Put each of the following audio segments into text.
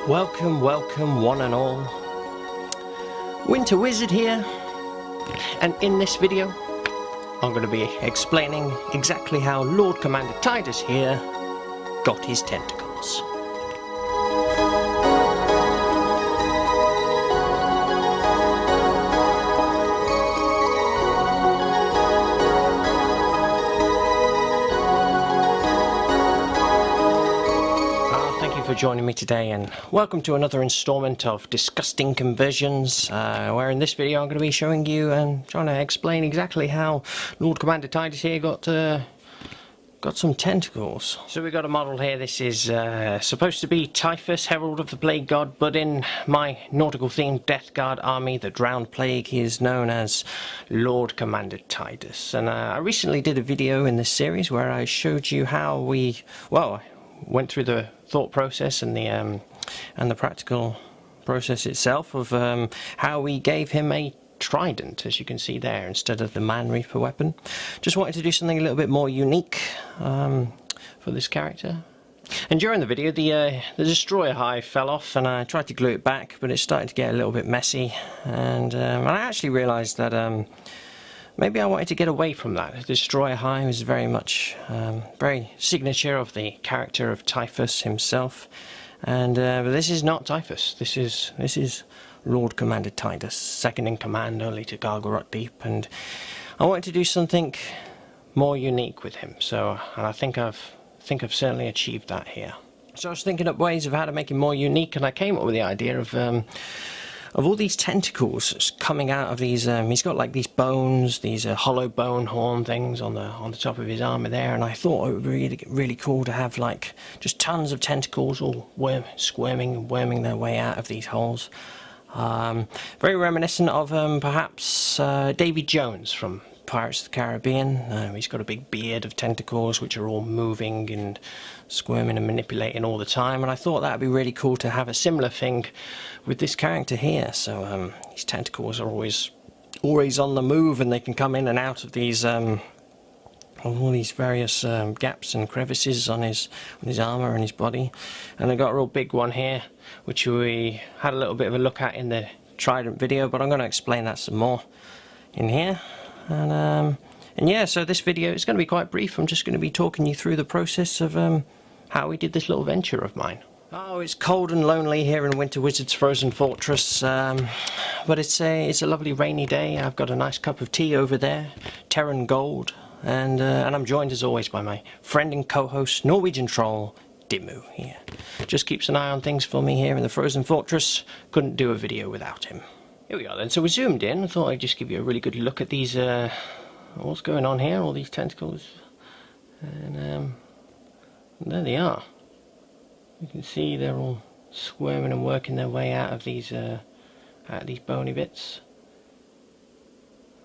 Welcome, welcome one and all. Winter Wizard here, and in this video I'm going to be explaining exactly how Lord Commander Typhus here got his tentacles. For joining me today, and welcome to another installment of Disgusting Conversions, where in this video I'm going to be showing you and trying to explain exactly how Lord Commander Typhus here got some tentacles. So we've got a model here. This is supposed to be Typhus, Herald of the Plague God, but in my nautical themed Death Guard army, the Drowned Plague, he is known as Lord Commander Typhus. And I recently did a video in this series where I showed you how we, went through the thought process and the practical process itself of how we gave him a trident, as you can see there, instead of the Man Reaper weapon. Just wanted to do something a little bit more unique for this character. And during the video, the Destroyer Hive fell off, and I tried to glue it back, but it started to get a little bit messy. And I actually realised that maybe I wanted to get away from that. The Destroyer Hive is very much, very signature of the character of Typhus himself, and but this is not Typhus. This is Lord Commander Typhus, second in command only to Gargle Deep, and I wanted to do something more unique with him. So, and I think I've certainly achieved that here. So I was thinking up ways of how to make him more unique, and I came up with the idea of all these tentacles coming out of these. He's got like these bones, these hollow bone horn things on the top of his armor there, and I thought it would be really cool to have like just tons of tentacles all squirming and worming their way out of these holes. Very reminiscent of perhaps Davy Jones from Pirates of the Caribbean. He's got a big beard of tentacles which are all moving and squirming and manipulating all the time, and I thought that would be really cool to have a similar thing with this character here. So these tentacles are always on the move, and they can come in and out of these all these various gaps and crevices on his armor and his body. And I got a real big one here which we had a little bit of a look at in the Trident video, but I'm going to explain that some more in here. And yeah, so this video is going to be quite brief. I'm just going to be talking you through the process of how we did this little venture of mine. Oh, it's cold and lonely here in Winter Wizard's Frozen Fortress, but it's a lovely rainy day. I've got a nice cup of tea over there, Terran Gold, and I'm joined as always by my friend and co-host, Norwegian Troll, Dimmu here. Just keeps an eye on things for me here in the Frozen Fortress. Couldn't do a video without him. Here we are then. So we zoomed in. I thought I'd just give you a really good look at these, what's going on here, all these tentacles. And there they are. You can see they're all squirming and working their way out of these bony bits.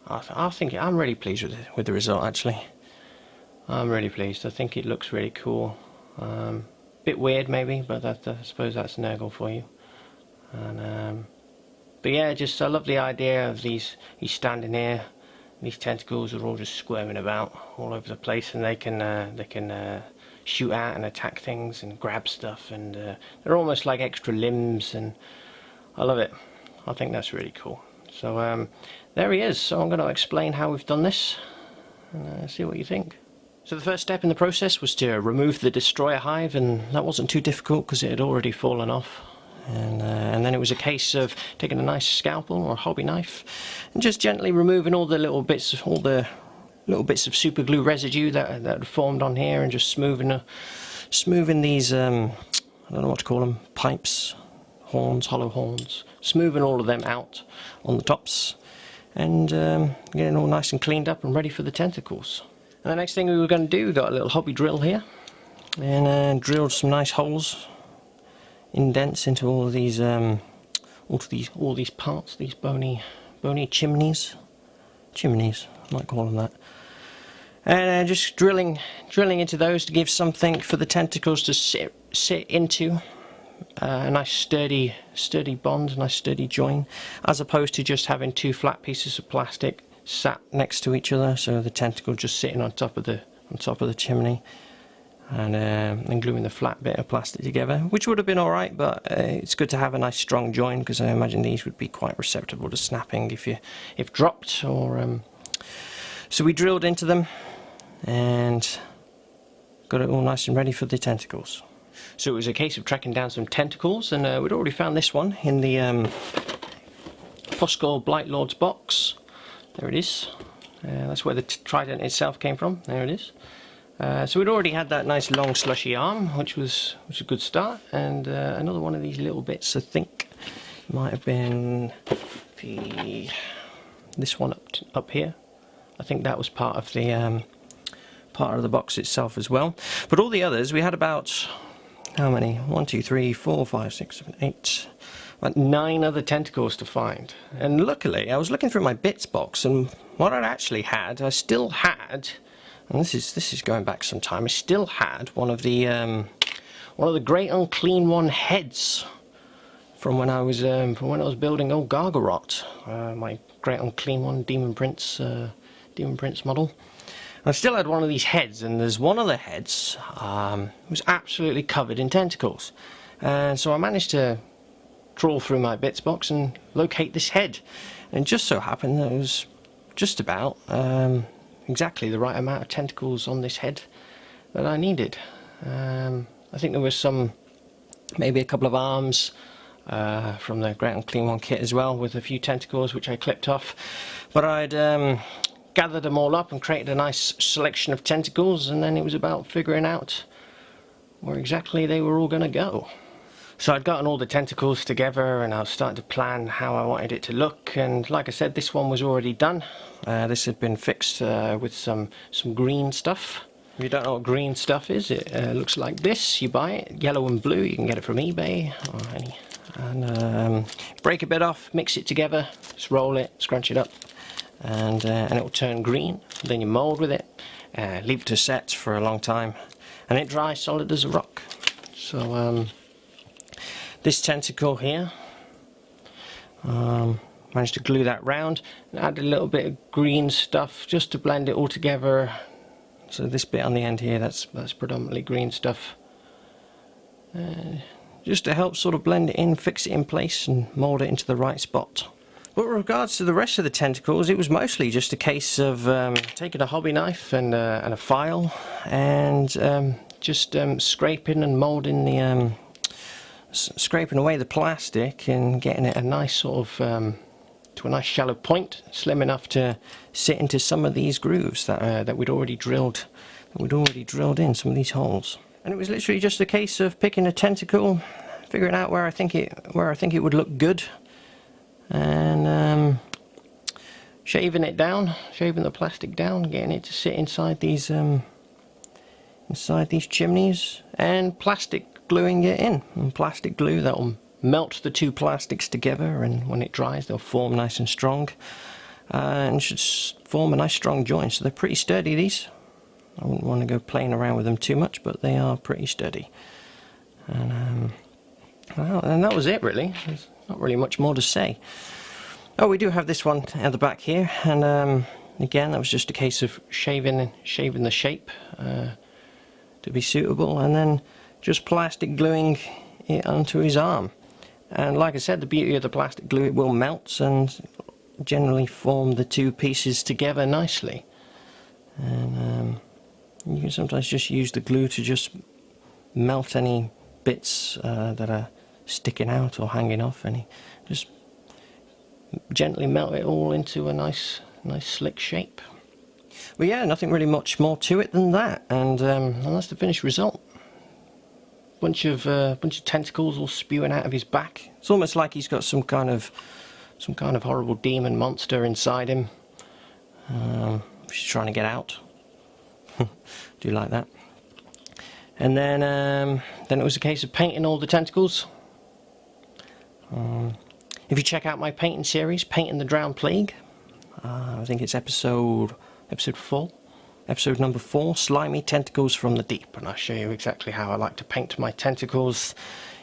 I'm really pleased with the result, actually. I'm really pleased. I think it looks really cool. Bit weird maybe, but I suppose that's Nurgle for you. And but yeah, I love the idea of he's standing here. These tentacles are all just squirming about all over the place, and they can shoot out and attack things and grab stuff, and they're almost like extra limbs, and I love it. I think that's really cool. So there he is. So I'm going to explain how we've done this, and see what you think. So the first step in the process was to remove the Destroyer Hive, and that wasn't too difficult because it had already fallen off. And then it was a case of taking a nice scalpel or a hobby knife and just gently removing all the little bits of super glue residue that had formed on here, and just smoothing these I don't know what to call them, pipes, horns, hollow horns, smoothing all of them out on the tops, and getting all nice and cleaned up and ready for the tentacles. And the next thing we were going to do, we got a little hobby drill here, and drilled some nice holes, indents into all these parts, these bony chimneys, I might call them that, and just drilling into those to give something for the tentacles to sit into, a nice sturdy bond, a nice sturdy join, as opposed to just having two flat pieces of plastic sat next to each other, so the tentacle just sitting on top of the chimney. and then gluing the flat bit of plastic together, which would have been alright, but it's good to have a nice strong join, because I imagine these would be quite receptive to snapping if dropped. Or so we drilled into them and got it all nice and ready for the tentacles. So it was a case of tracking down some tentacles, and we'd already found this one in the Foscor Blightlord's box. There it is. That's where the trident itself came from. There it is. So we'd already had that nice long slushy arm, which was a good start, and another one of these little bits, I think might have been this one up here. I think that was part of the box itself as well. But all the others, we had about, how many? 1, 2, 3, 4, 5, 6, 7, 8, about 9 other tentacles to find. And luckily, I was looking through my bits box, and what I'd actually had, I still had, and this is going back some time, I still had one of the Great Unclean One heads from when I was building old Gargarot, my Great Unclean One Demon Prince model. I still had one of these heads, and there's one of the heads was absolutely covered in tentacles, and so I managed to trawl through my bits box and locate this head, and it just so happened that it was just about exactly the right amount of tentacles on this head that I needed. I think there was maybe a couple of arms from the Great Unclean One kit as well, with a few tentacles which I clipped off, but I'd gathered them all up and created a nice selection of tentacles, and then it was about figuring out where exactly they were all going to go. So I'd gotten all the tentacles together, and I was starting to plan how I wanted it to look, and like I said, this one was already done. This had been fixed with some green stuff. If you don't know what green stuff is, it looks like this. You buy it, yellow and blue, you can get it from eBay or any. And break a bit off, mix it together, just roll it, scrunch it up, and it will turn green. Then you mould with it, leave it to set for a long time, and it dries solid as a rock. So this tentacle here, managed to glue that round and add a little bit of green stuff just to blend it all together. So this bit on the end here, that's predominantly green stuff, just to help sort of blend it in, fix it in place and mould it into the right spot. But with regards to the rest of the tentacles, it was mostly just a case of taking a hobby knife and a file and just scraping and moulding the scraping away the plastic and getting it a nice sort of to a nice shallow point, slim enough to sit into some of these grooves that we'd already drilled in some of these holes. And it was literally just a case of picking a tentacle, figuring out where I think it would look good, and shaving the plastic down, getting it to sit inside these chimneys, and plastic gluing it in. And plastic glue that will melt the two plastics together, and when it dries they'll form nice and strong, and should form a nice strong joint. So they're pretty sturdy, these. I wouldn't want to go playing around with them too much, but they are pretty sturdy. And well, and that was it really. There's not really much more to say. Oh, we do have this one at the back here, and again that was just a case of shaving the shape to be suitable, and then just plastic gluing it onto his arm. And like I said, the beauty of the plastic glue, it will melt and generally form the two pieces together nicely. And you can sometimes just use the glue to just melt any bits that are sticking out or hanging off, and just gently melt it all into a nice slick shape. But yeah, nothing really much more to it than that, and that's the finished result. Bunch of tentacles all spewing out of his back. It's almost like he's got some kind of horrible demon monster inside him. She's trying to get out. Do like that. And then it was a case of painting all the tentacles. If you check out my painting series, Painting the Drowned Plague, I think it's episode 4. Episode number 4, Slimy Tentacles from the Deep, and I'll show you exactly how I like to paint my tentacles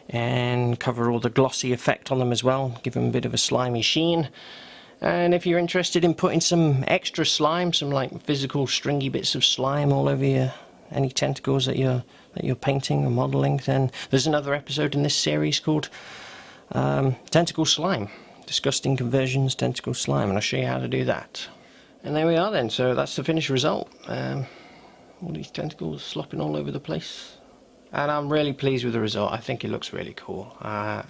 and cover all the glossy effect on them as well, give them a bit of a slimy sheen. And if you're interested in putting some extra slime, some like physical stringy bits of slime all over any tentacles that you're painting or modelling, then there's another episode in this series called Tentacle Slime. Disgusting Conversions, Tentacle Slime, and I'll show you how to do that. And there we are then, so that's the finished result. All these tentacles slopping all over the place. And I'm really pleased with the result. I think it looks really cool. And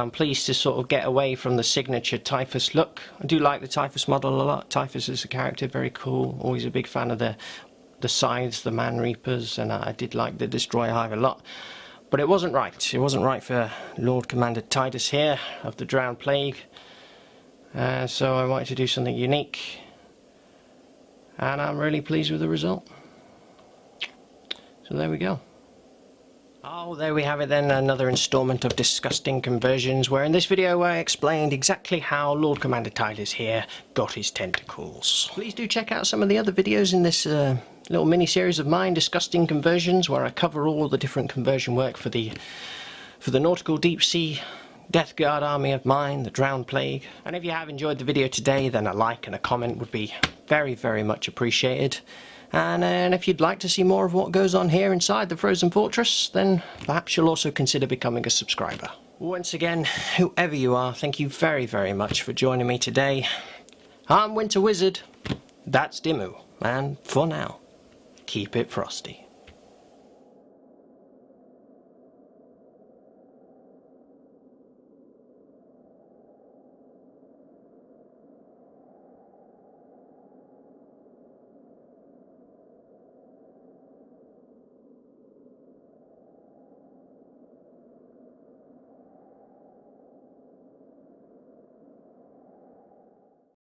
I'm pleased to sort of get away from the signature Typhus look. I do like the Typhus model a lot. Typhus is a character, very cool. Always a big fan of the scythes, the man reapers, and I did like the Destroyer Hive a lot. But it wasn't right. It wasn't right for Lord Commander Typhus here of the Drowned Plague. So I wanted to do something unique. And I'm really pleased with the result. So there we go. Oh, there we have it then, another installment of Disgusting Conversions, where in this video I explained exactly how Lord Commander Typhus here got his tentacles. Please do check out some of the other videos in this little mini-series of mine, Disgusting Conversions, where I cover all the different conversion work for the nautical deep sea Death Guard army of mine, the Drowned Plague. And if you have enjoyed the video today, then a like and a comment would be very, very much appreciated. And if you'd like to see more of what goes on here inside the Frozen Fortress, then perhaps you'll also consider becoming a subscriber. Once again, whoever you are, thank you very, very much for joining me today. I'm Winter Wizard, that's Dimmu, and for now, keep it frosty.